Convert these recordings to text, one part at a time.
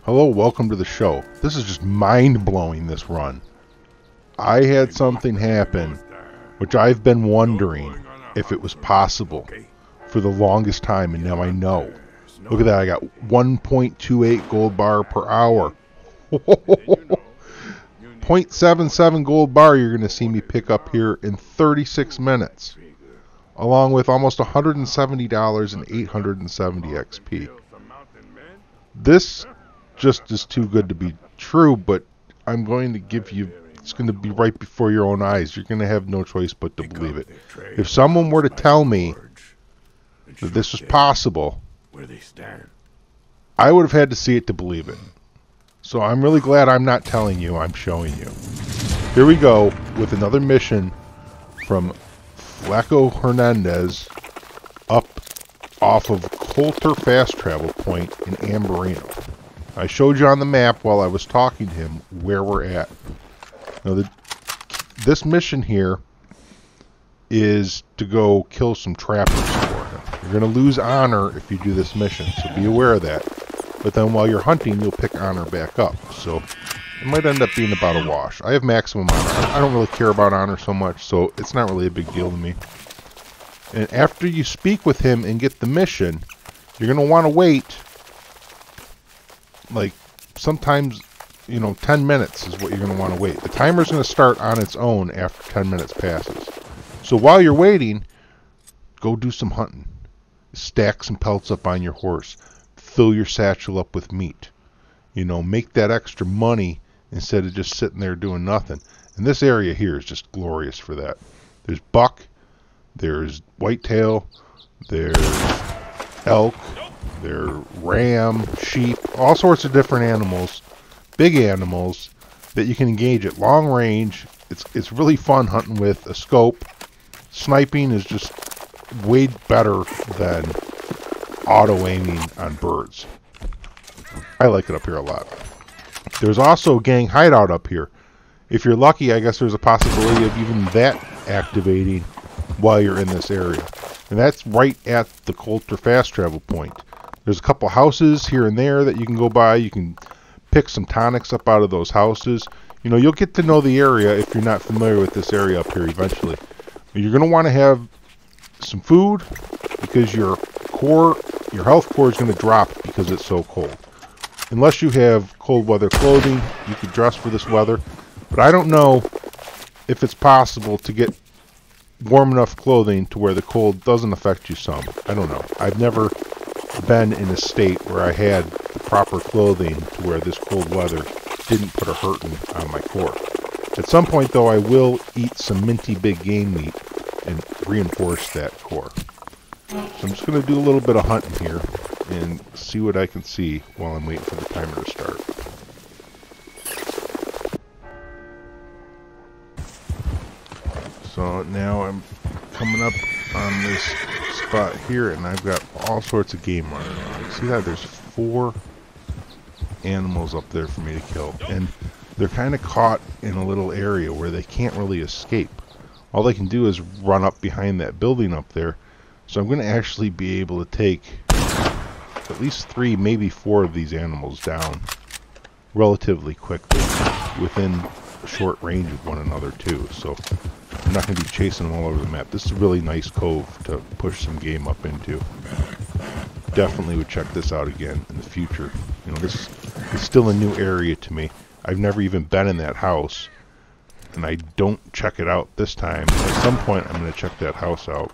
Hello, welcome to the show. This is just mind-blowing, this run. I had something happen, which I've been wondering if it was possible for the longest time, and now I know. Look at that, I got 1.28 gold bar per hour. 0.77 gold bar you're going to see me pick up here in 36 minutes, along with almost $170 and 870 XP. This just is too good to be true, but I'm going to give you, it's going to be right before your own eyes. You're going to have no choice but to believe it. If someone were to tell me that this was possible, I would have had to see it to believe it. So I'm really glad I'm not telling you, I'm showing you. Here we go with another mission from Flaco Hernandez up off of Coulter Fast Travel Point in Ambarino. I showed you on the map while I was talking to him where we're at. Now, this mission here is to go kill some trappers for him. You're going to lose honor if you do this mission, so be aware of that. But then while you're hunting, you'll pick honor back up. So it might end up being about a wash. I have maximum honor. I don't really care about honor so much, so it's not really a big deal to me. And after you speak with him and get the mission, you're going to want to wait, like, sometimes, 10 minutes is what you're going to want to wait. The timer's going to start on its own after 10 minutes passes. So while you're waiting, go do some hunting. Stack some pelts up on your horse. Fill your satchel up with meat. Make that extra money instead of just sitting there doing nothing. And this area here is just glorious for that. There's buck, there's whitetail, there's elk, there's ram, sheep, all sorts of different animals, big animals that you can engage at long range. It's really fun hunting with a scope. Sniping is just way better than auto-aiming on birds. I like it up here a lot. There's also a gang hideout up here. If you're lucky, I guess there's a possibility of even that activating while you're in this area. And that's right at the Coulter Fast Travel Point. There's a couple houses here and there that you can go by. You can pick some tonics up out of those houses. You'll get to know the area if you're not familiar with this area up here eventually. You're going to want to have some food because your health core is going to drop because it's so cold. Unless you have cold weather clothing, you can dress for this weather. But I don't know if it's possible to get warm enough clothing to where the cold doesn't affect you some. I don't know. I've never been in a state where I had the proper clothing to where this cold weather didn't put a hurting on my core. At some point, though, I will eat some minty big game meat and reinforce that core. So I'm just going to do a little bit of hunting here and see what I can see while I'm waiting for the timer to start. So now I'm coming up on this spot here and I've got all sorts of game running around. See that? There's 4 animals up there for me to kill. And they're kind of caught in a little area where they can't really escape. All they can do is run up behind that building up there. So I'm going to actually be able to take at least 3, maybe 4 of these animals down relatively quickly within a short range of one another too. So I'm not going to be chasing them all over the map. This is a really nice cove to push some game up into. Definitely would check this out again in the future. This is still a new area to me. I've never even been in that house, and I don't check it out this time. At some point I'm going to check that house out.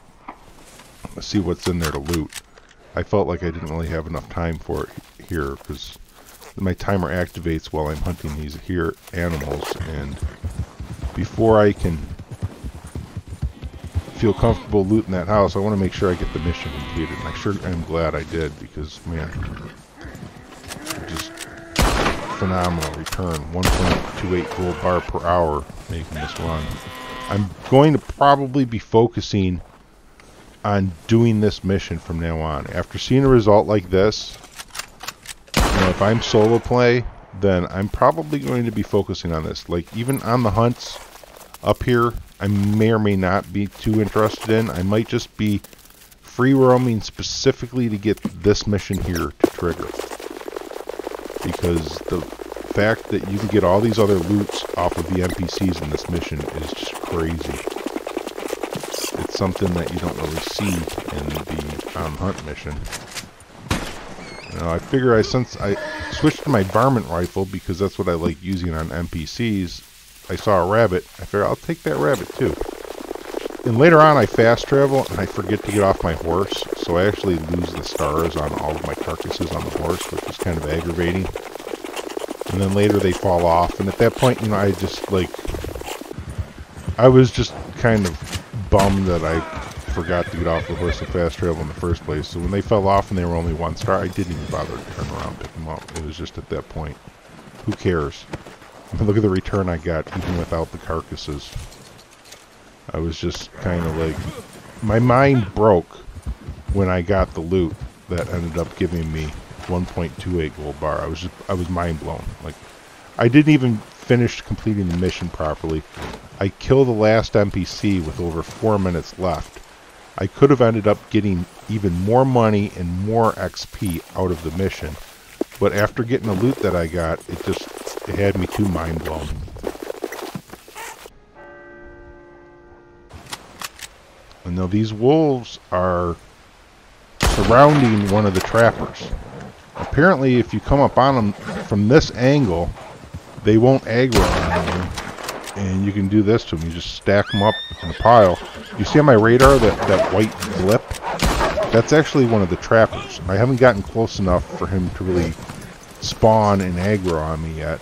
Let's see what's in there to loot. I felt like I didn't really have enough time for it here because my timer activates while I'm hunting these here animals, and before I can feel comfortable looting that house, I want to make sure I get the mission completed, and I'm glad I did because, man, just phenomenal return. 1.28 gold bar per hour making this run. I'm going to probably be focusing on doing this mission from now on. After seeing a result like this, if I'm solo play, then I'm probably going to be focusing on this. Like, even on the hunts up here, I may or may not be too interested in. I might just be free roaming specifically to get this mission here to trigger. because the fact that you can get all these other loots off of the NPCs in this mission is just crazy. It's something that you don't really see in the hunt mission. You know, I figure since I switched to my varmint rifle because that's what I like using on NPCs, I saw a rabbit. I figured I'll take that rabbit too. And later on I fast travel and I forget to get off my horse, so I actually lose the stars on all of my carcasses on the horse, which is kind of aggravating. And then later they fall off, and at that point, you know, I was just kind of bummed that I forgot to get off the horse and fast travel in the first place. So when they fell off and they were only 1 star, I didn't even bother to turn around and pick them up. It was just at that point, who cares? I mean, look at the return I got even without the carcasses. I was just kind of like, my mind broke when I got the loot that ended up giving me 1.28 gold bar. I was mind blown. Like, I didn't even finish completing the mission properly. I killed the last NPC with over 4 minutes left. I could have ended up getting even more money and more XP out of the mission, but after getting the loot that I got, it had me too mind blown. And now these wolves are surrounding one of the trappers. Apparently, if you come up on them from this angle, they won't aggro on you. And you can do this to them. You just stack them up in a pile. You see on my radar that white blip? That's actually one of the trappers. I haven't gotten close enough for him to really spawn and aggro on me yet.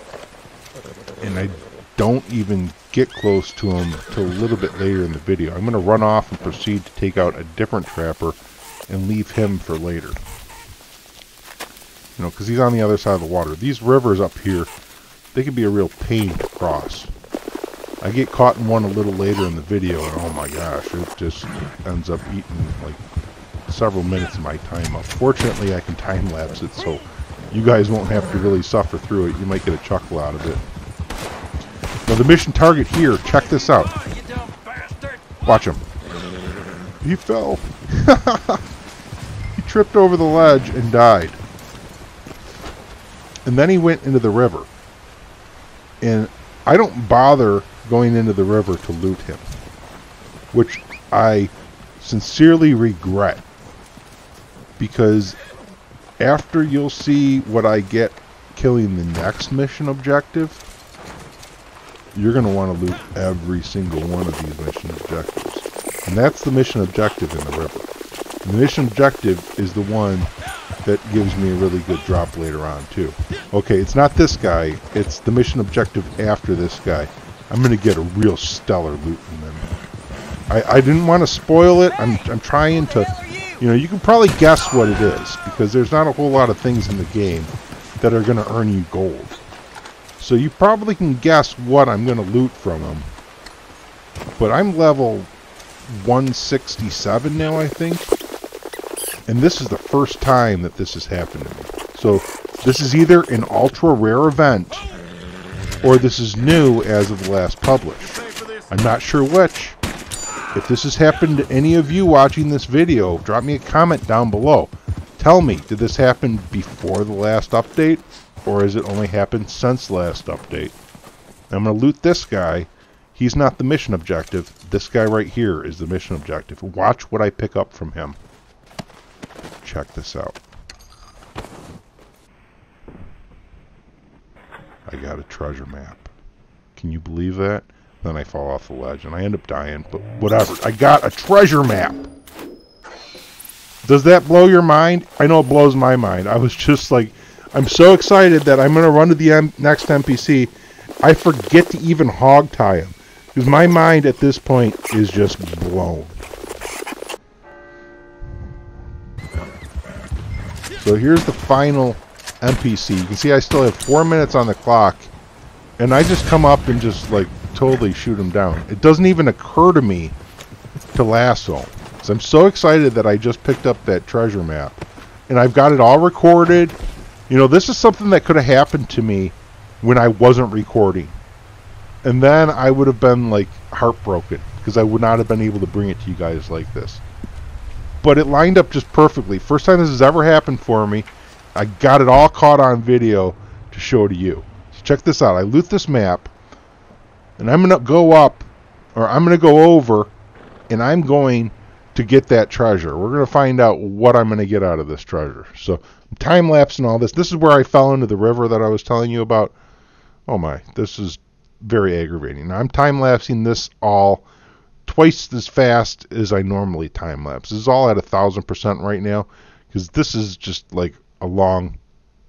And I don't even get close to him till a little bit later in the video. I'm going to run off and proceed to take out a different trapper and leave him for later. You know, because he's on the other side of the water. These rivers up here, they can be a real pain to cross. I get caught in one a little later in the video, and oh my gosh, it just ends up eating like several minutes of my time up. Fortunately, I can time lapse it, so you guys won't have to really suffer through it. You might get a chuckle out of it. Now the mission target here, check this out. Watch him. He fell. He tripped over the ledge and died. And then he went into the river. And I don't bother going into the river to loot him, which I sincerely regret, because after you'll see what I get killing the next mission objective, you're going to want to loot every single one of these mission objectives. And that's the mission objective in the river. And the mission objective is the one that gives me a really good drop later on too. Okay, it's not this guy, it's the mission objective after this guy. I'm going to get a real stellar loot from them. I didn't want to spoil it. I'm trying to, you know, you can probably guess what it is, because there's not a whole lot of things in the game that are going to earn you gold. So you probably can guess what I'm going to loot from them. But I'm level 167 now, I think. And this is the first time that this has happened to me. So this is either an ultra rare event, or this is new as of the last publish. I'm not sure which. If this has happened to any of you watching this video, drop me a comment down below. Tell me, did this happen before the last update, or has it only happened since the last update? I'm going to loot this guy. He's not the mission objective. This guy right here is the mission objective. Watch what I pick up from him. Check this out. I got a treasure map. Can you believe that? Then I fall off the ledge and I end up dying, but whatever. I got a treasure map. Does that blow your mind? I know it blows my mind. I was just like, I'm so excited that I'm going to run to the next NPC. I forget to even hog tie him, because my mind at this point is just blown. So here's the final NPC. You can see I still have 4 minutes on the clock, and I just come up and just like totally shoot him down. It doesn't even occur to me to lasso. So I'm so excited that I just picked up that treasure map, and I've got it all recorded. You know, this is something that could have happened to me when I wasn't recording, and then I would have been like heartbroken, because I would not have been able to bring it to you guys like this. But it lined up just perfectly. First time this has ever happened for me. I got it all caught on video. to show to you. So check this out. I loot this map, and I'm going to go up, or I'm going to go over, and I'm going to get that treasure. We're going to find out what I'm going to get out of this treasure. So I'm time-lapsing all this. This is where I fell into the river that I was telling you about. Oh my, this is very aggravating. Now I'm time-lapsing this all twice as fast as I normally time-lapse. This is all at 1,000% right now, because this is just like a long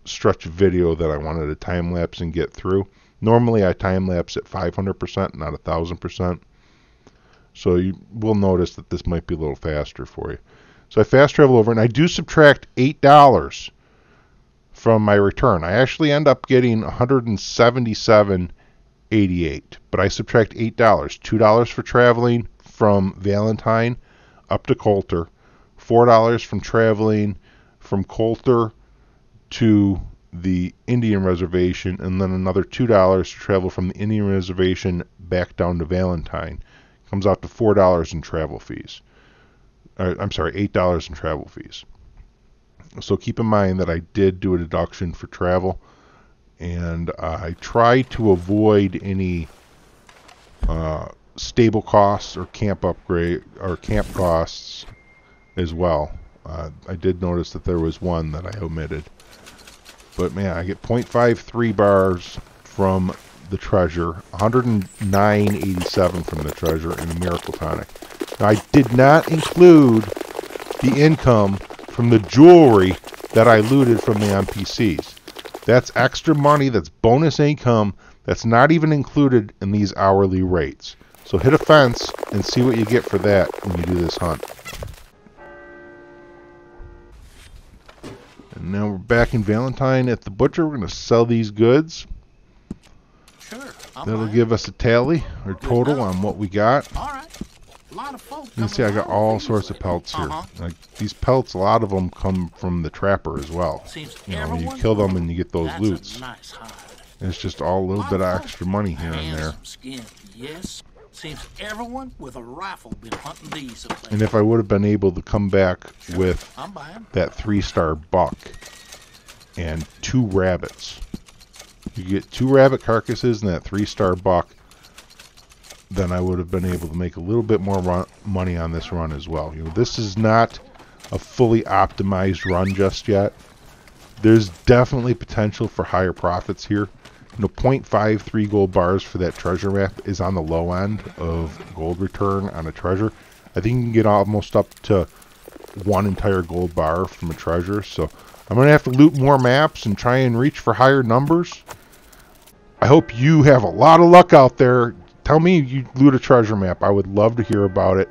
stretch of video that I wanted to time-lapse and get through. Normally I time-lapse at 500%, not 1,000%. So you will notice that this might be a little faster for you. So I fast travel over, and I do subtract $8 from my return. I actually end up getting $177.88, but I subtract $8. $2 for traveling from Valentine up to Coulter, $4 from traveling from Coulter to the Indian Reservation, and then another $2 to travel from the Indian Reservation back down to Valentine. Comes out to $4 in travel fees. I'm sorry, $8 in travel fees. So keep in mind that I did do a deduction for travel, and I try to avoid any stable costs or camp upgrade or camp costs as well. I did notice that there was one that I omitted. But man, I get 0.53 bars from the treasure, 109.87 from the treasure, and a miracle tonic. Now, I did not include the income from the jewelry that I looted from the NPCs. That's extra money, that's bonus income, that's not even included in these hourly rates. So hit a fence and see what you get for that when you do this hunt. And now we're back in Valentine at the butcher. We're going to sell these goods. Sure. That'll give us a tally or total on what we got. All right. A lot of folks. You can see I got all sorts of pelts here. Like these pelts, a lot of them come from the trapper as well. You know, you kill them and you get those loots. Nice hide. And it's just all a little bit of extra money here and there. Skin. Yes. Seems everyone with a rifle been hunting these. And if I would have been able to come back with that 3-star buck and 2 rabbits. You get 2 rabbit carcasses and that 3-star buck, then I would have been able to make a little bit more money on this run as well. You know, this is not a fully optimized run just yet. There's definitely potential for higher profits here. You know, 0.53 gold bars for that treasure map is on the low end of gold return on a treasure. I think you can get almost up to 1 entire gold bar from a treasure. So I'm going to have to loot more maps and try and reach for higher numbers. I hope you have a lot of luck out there. Tell me you loot a treasure map. I would love to hear about it.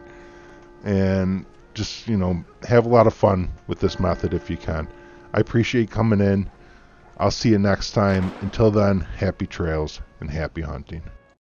And just, you know, have a lot of fun with this method if you can. I appreciate coming in. I'll see you next time. Until then, happy trails and happy hunting.